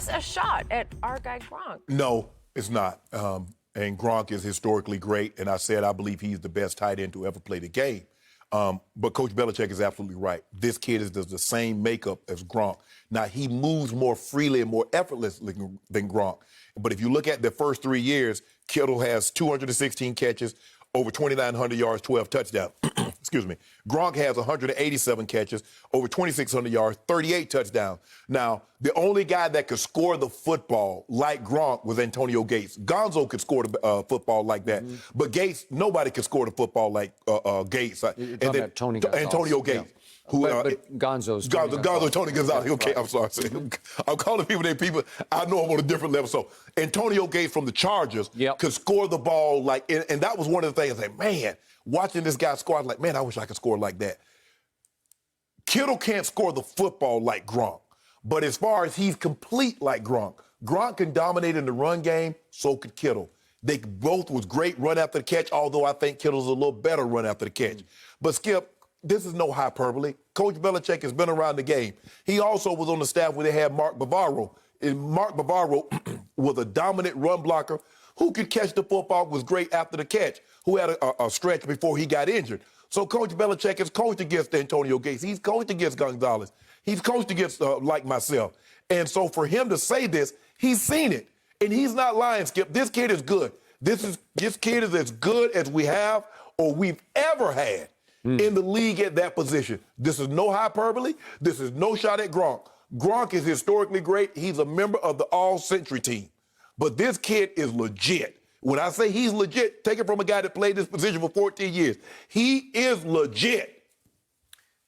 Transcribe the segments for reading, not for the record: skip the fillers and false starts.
this a shot at our guy Gronk? No, it's not. And Gronk is historically great, and I said I believe he's the best tight end to ever play the game. But Coach Belichick is absolutely right. This kid does the same makeup as Gronk. Now, he moves more freely and more effortlessly than Gronk. But if you look at the first 3 years, Kittle has 216 catches, over 2,900 yards, 12 touchdowns. Excuse me. Gronk has 187 catches, over 2,600 yards, 38 touchdowns. Now, the only guy that could score the football like Gronk was Antonio Gates. Gonzo could score the football like that. Mm-hmm. But Gates, nobody could score the football like Gates. You're talking about Tony Gonzalez. Antonio Gates. Yeah. But Gonzo's Tony Gonzalez. Okay, right. I'm sorry. I'm calling people their people. I know I'm on a different level. So Antonio Gates from the Chargers could score the ball like, and that was one of the things. Like, man, watching this guy score, I was like, man, I wish I could score like that. Kittle can't score the football like Gronk, but as far as he's complete like Gronk, Gronk can dominate in the run game. So could Kittle. They both was great run after the catch, although I think Kittle's a little better run after the catch. But Skip, this is no hyperbole. Coach Belichick has been around the game. He also was on the staff where they had Mark Bavaro. And Mark Bavaro was a dominant run blocker who could catch the football, was great after the catch, who had a stretch before he got injured. So Coach Belichick has coached against Antonio Gates. He's coached against Gonzalez. He's coached against like myself. And so for him to say this, he's seen it. And he's not lying, Skip. This kid is good. This kid is as good as we have or we've ever had in the league at that position. This is no hyperbole. This is no shot at Gronk. Gronk is historically great. He's a member of the all-century team. But this kid is legit. When I say he's legit, take it from a guy that played this position for 14 years. He is legit.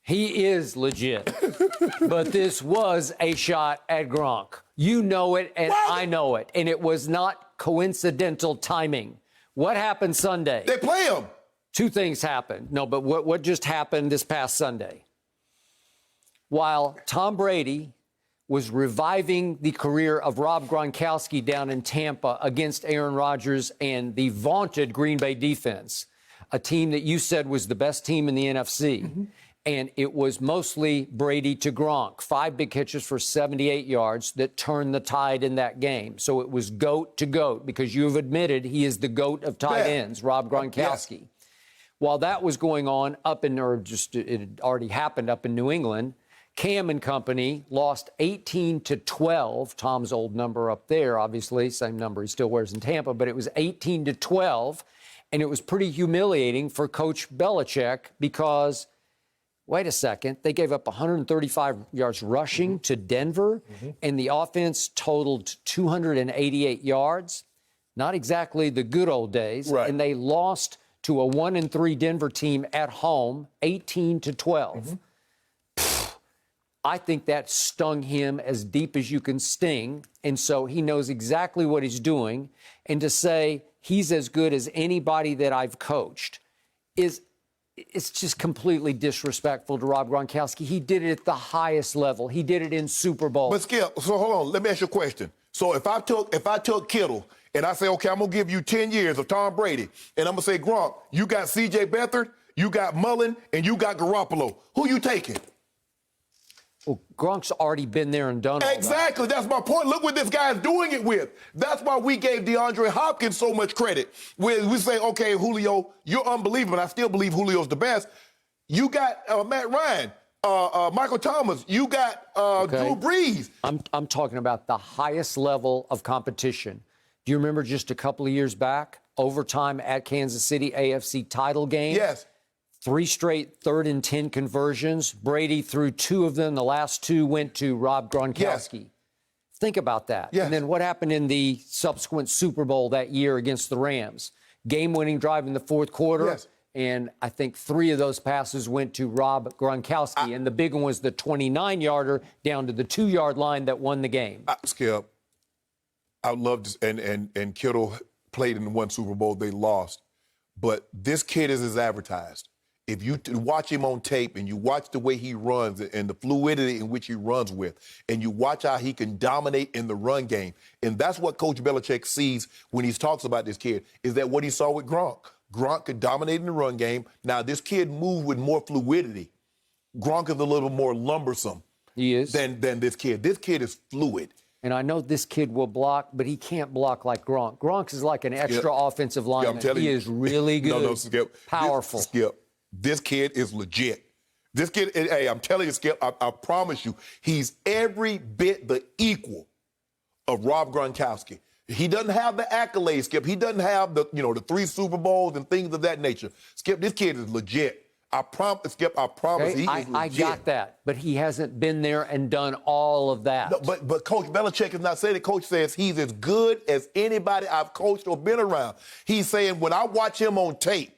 He is legit. But this was a shot at Gronk. You know it, and what? I know it. And it was not coincidental timing. What happened Sunday? They play him. Two things happened. No, but what just happened this past Sunday? While Tom Brady was reviving the career of Rob Gronkowski down in Tampa against Aaron Rodgers and the vaunted Green Bay defense, a team that you said was the best team in the NFC. Mm-hmm. And it was mostly Brady to Gronk. 5 big catches for 78 yards that turned the tide in that game. So it was GOAT to GOAT, because you've admitted he is the GOAT of tight ends, Rob Gronkowski. Yeah. While that was going on it had already happened up in New England, Cam and company lost 18-12. Tom's old number up there, obviously, same number he still wears in Tampa, but it was 18-12. And it was pretty humiliating for Coach Belichick because, wait a second, they gave up 135 yards rushing to Denver, and the offense totaled 288 yards. Not exactly the good old days. Right. And they lost to a 1-3 Denver team at home, 18-12. I think that stung him as deep as you can sting, and so he knows exactly what he's doing. And to say he's as good as anybody that I've coached it's just completely disrespectful to Rob Gronkowski. He did it at the highest level. He did it in Super Bowl. But Skip, so hold on, let me ask you a question. So if I took Kittle and I say, okay, I'm gonna give you 10 years of Tom Brady, and I'm gonna say, Gronk, you got C.J. Beathard, you got Mullen, and you got Garoppolo. Who you taking? Well, Gronk's already been there and done all that. Exactly. That's my point. Look what this guy's doing it with. That's why we gave DeAndre Hopkins so much credit. We say, okay, Julio, you're unbelievable. I still believe Julio's the best. You got Matt Ryan, Michael Thomas. You got Drew Brees. I'm talking about the highest level of competition. Do you remember just a couple of years back, overtime at Kansas City, AFC title game? Yes. 3 straight 3rd and 10 conversions. Brady threw 2 of them. The last 2 went to Rob Gronkowski. Yes. Think about that. Yes. And then what happened in the subsequent Super Bowl that year against the Rams? Game-winning drive in the 4th quarter. Yes. And I think 3 of those passes went to Rob Gronkowski. And the big one was the 29-yarder down to the 2-yard line that won the game. Skip, I would love to, and Kittle played in one Super Bowl. They lost. But this kid is as advertised. If you watch him on tape and you watch the way he runs and the fluidity in which he runs with, and you watch how he can dominate in the run game, and that's what Coach Belichick sees when he talks about this kid, is that what he saw with Gronk. Gronk could dominate in the run game. Now, this kid moved with more fluidity. Gronk is a little more lumbersome he is. than this kid. This kid is fluid. And I know this kid will block, but he can't block like Gronk. Gronk is like an extra offensive lineman. He is really good. No, Skip. Powerful. This kid is legit. This kid, hey, I'm telling you, Skip, I promise you, he's every bit the equal of Rob Gronkowski. He doesn't have the accolades, Skip. He doesn't have the 3 Super Bowls and things of that nature. Skip, this kid is legit. I promise, Skip, I promise he is legit. I got that, but he hasn't been there and done all of that. No, but Coach Belichick is not saying it. Coach says he's as good as anybody I've coached or been around. He's saying when I watch him on tape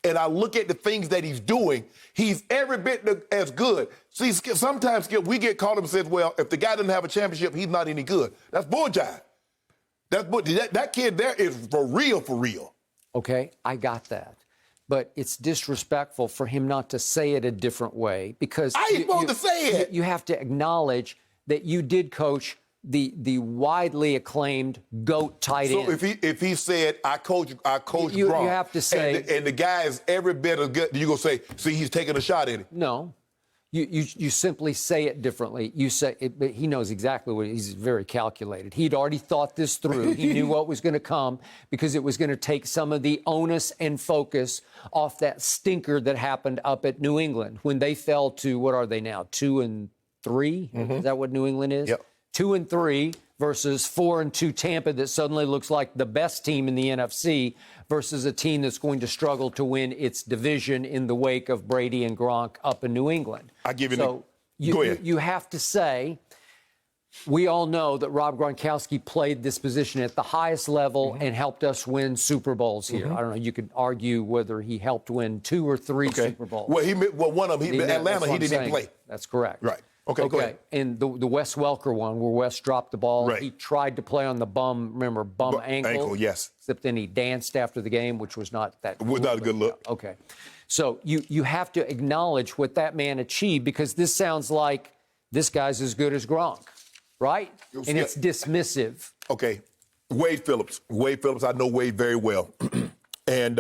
and I look at the things that he's doing, he's every bit as good. See, Skip, sometimes, Skip, we get caught up and says, well, if the guy doesn't have a championship, he's not any good. That's bulljive. That kid there is for real, for real. Okay, I got that. But it's disrespectful for him not to say it a different way because I ain't supposed to say it. You have to acknowledge that you did coach the widely acclaimed GOAT tight end. So if he said I coach Gronk, you have to say, and the guy is every bit as good, you gonna say, see, he's taking a shot at it. No. You simply say it differently. You say it, but he knows exactly what he's very calculated. He'd already thought this through. He knew what was going to come because it was going to take some of the onus and focus off that stinker that happened up at New England when they fell to, what are they now, 2-3? Mm-hmm. Is that what New England is? Yep. 2-3 versus 4-2 Tampa that suddenly looks like the best team in the NFC versus a team that's going to struggle to win its division in the wake of Brady and Gronk up in New England. I give you so go ahead. You have to say, we all know that Rob Gronkowski played this position at the highest level and helped us win Super Bowls here. I don't know. You could argue whether he helped win 2 or 3 Super Bowls. Well, one of them, Atlanta, he didn't even play. That's correct. Right. Okay, go ahead. And the Wes Welker one, where Wes dropped the ball, right. He tried to play on the bum ankle. Ankle, yes. Except then he danced after the game, which was not that cool. Was not a good look. Okay. So you have to acknowledge what that man achieved because this sounds like this guy's as good as Gronk, right? And it's dismissive. Okay. Wade Phillips, I know Wade very well. And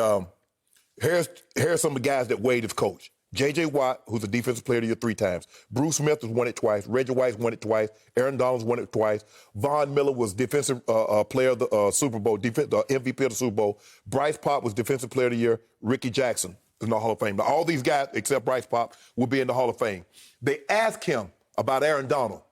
here's some of the guys that Wade has coached. J.J. Watt, who's a defensive player of the year 3 times. Bruce Smith has won it twice. Reggie White's won it twice. Aaron Donald's won it twice. Von Miller was defensive player of the Super Bowl, the MVP of the Super Bowl. Bryce Pop was defensive player of the year. Ricky Jackson is in the Hall of Fame. Now, all these guys, except Bryce Pop, will be in the Hall of Fame. They asked him about Aaron Donald.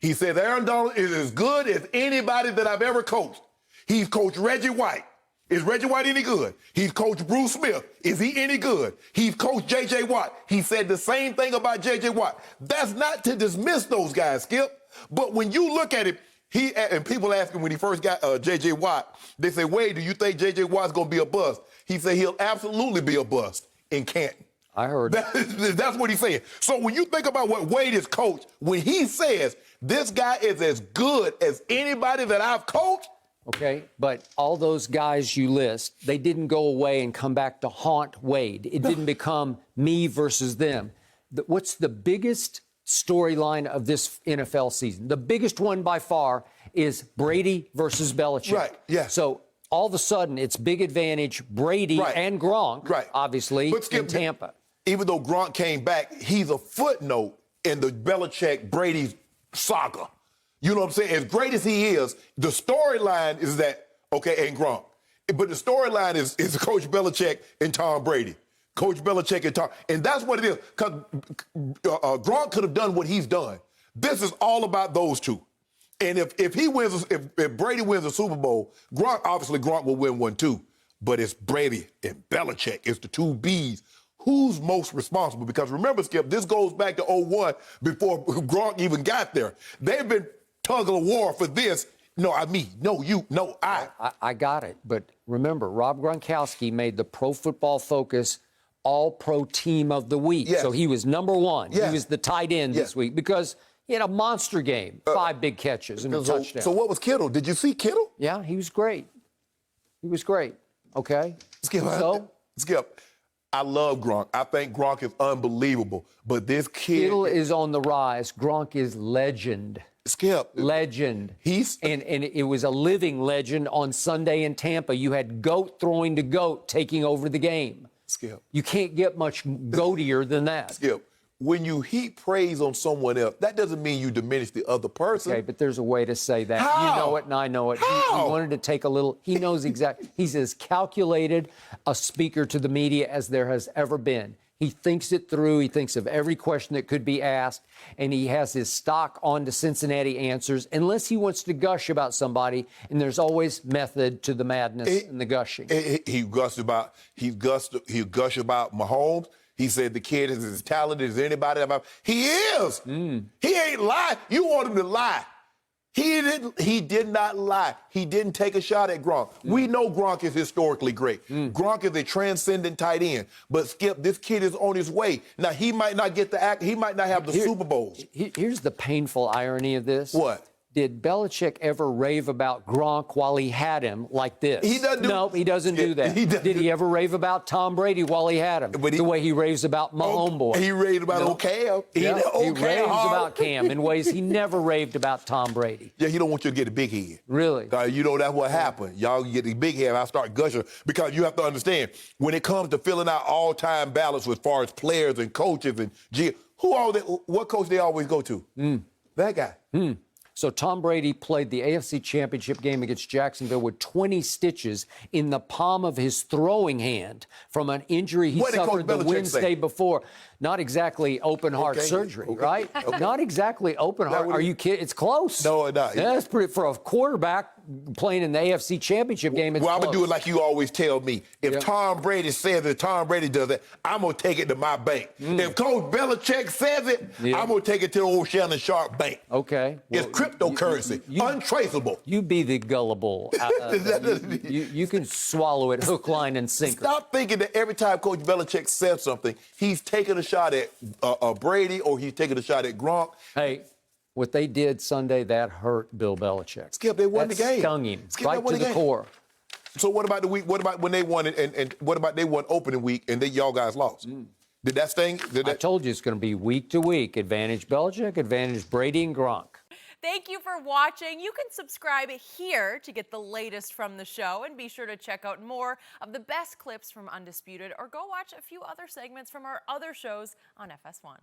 He said, Aaron Donald is as good as anybody that I've ever coached. He's coached Reggie White. Is Reggie White any good? He's coached Bruce Smith. Is he any good? He's coached J.J. Watt. He said the same thing about J.J. Watt. That's not to dismiss those guys, Skip. But when you look at it, and people ask him when he first got J.J. Watt, they say, Wade, do you think J.J. Watt's going to be a bust? He said he'll absolutely be a bust in Canton. I heard. That's what he's saying. So when you think about what Wade has coached, when he says this guy is as good as anybody that I've coached, okay, but all those guys you list, they didn't go away and come back to haunt Wade. It didn't become me versus them. What's the biggest storyline of this NFL season? The biggest one by far is Brady versus Belichick. Right, yeah. So all of a sudden, it's big advantage Brady and Gronk, obviously, in Tampa. Even though Gronk came back, he's a footnote in the Belichick-Brady saga. You know what I'm saying? As great as he is, the storyline is that, okay, and Gronk. But the storyline is Coach Belichick and Tom Brady. Coach Belichick and Tom. And that's what it is. Because Gronk could have done what he's done. This is all about those two. And if he wins, if Brady wins a Super Bowl, Gronk will win one too. But it's Brady and Belichick. It's the two Bs. Who's most responsible? Because remember, Skip, this goes back to 2001 before Gronk even got there. They've been tug of war for this. No, you, no, I. I got it. But remember, Rob Gronkowski made the Pro Football Focus All-Pro Team of the Week. Yes. So he was number one. Yes. He was the tight end this week because he had a monster game, 5 big catches and a touchdown. So what was Kittle? Did you see Kittle? Yeah, he was great. He was great. Okay. Skip, I love Gronk. I think Gronk is unbelievable. But this kid... Kittle is on the rise. Gronk is legend. Skip. Legend. And it was a living legend on Sunday in Tampa. You had GOAT throwing to GOAT taking over the game. Skip. You can't get much goatier than that. Skip. when you heap praise on someone else, that doesn't mean you diminish the other person. Okay, but there's a way to say that. How? You know it and I know it. He wanted to take a little, he knows exactly. He's as calculated a speaker to the media as there has ever been. He thinks it through. He thinks of every question that could be asked, and he has his stock on to Cincinnati answers, unless he wants to gush about somebody, and there's always method to the madness and the gushing. He gushed about Mahomes. He said the kid is as talented as anybody. He is. He ain't lying. You want him to lie. He did not lie. He didn't take a shot at Gronk. We know Gronk is historically great. Gronk is a transcendent tight end. But Skip, this kid is on his way. Now he might not get the act. He might not have the Super Bowls. Here's the painful irony of this. What? Did Belichick ever rave about Gronk while he had him like this? He doesn't do Nope, he doesn't do that. Did he ever rave about Tom Brady while he had him? The way he raves about my homeboy. He raved about Cam. He raves about Cam in ways he never raved about Tom Brady. Yeah, he don't want you to get a big head. Really? You know, that's what happened. Y'all get the big head, I start gushing. Because you have to understand, when it comes to filling out all-time ballots as far as players and coaches and what coach they always go to? That guy. So Tom Brady played the AFC Championship game against Jacksonville with 20 stitches in the palm of his throwing hand from an injury he suffered the Wednesday before. Not exactly open heart surgery, right? Not exactly open heart. Are you kidding? It's close. No, it's not. Yeah, that's pretty for a quarterback playing in the AFC Championship game. It's I'm close. going to do it like you always tell me. If Tom Brady says it, Tom Brady does it, I'm going to take it to my bank. If Coach Belichick says it, I'm going to take it to the old Shannon Sharpe bank. Okay. Well, it's cryptocurrency, untraceable. You be the gullible. You can swallow it hook, line, and sinker. Stop thinking that every time Coach Belichick says something, he's taking a shot at Brady or he's taking a shot at Gronk. Hey, what they did Sunday, that hurt Bill Belichick. Skip, they won the game. Stung him Skip, right to the core. So what about the week? What about when they won and what about they won opening week and y'all guys lost? Did that sting? I told you it's going to be week to week. Advantage Belichick, advantage Brady and Gronk. Thank you for watching. You can subscribe here to get the latest from the show, and be sure to check out more of the best clips from Undisputed, or go watch a few other segments from our other shows on FS1.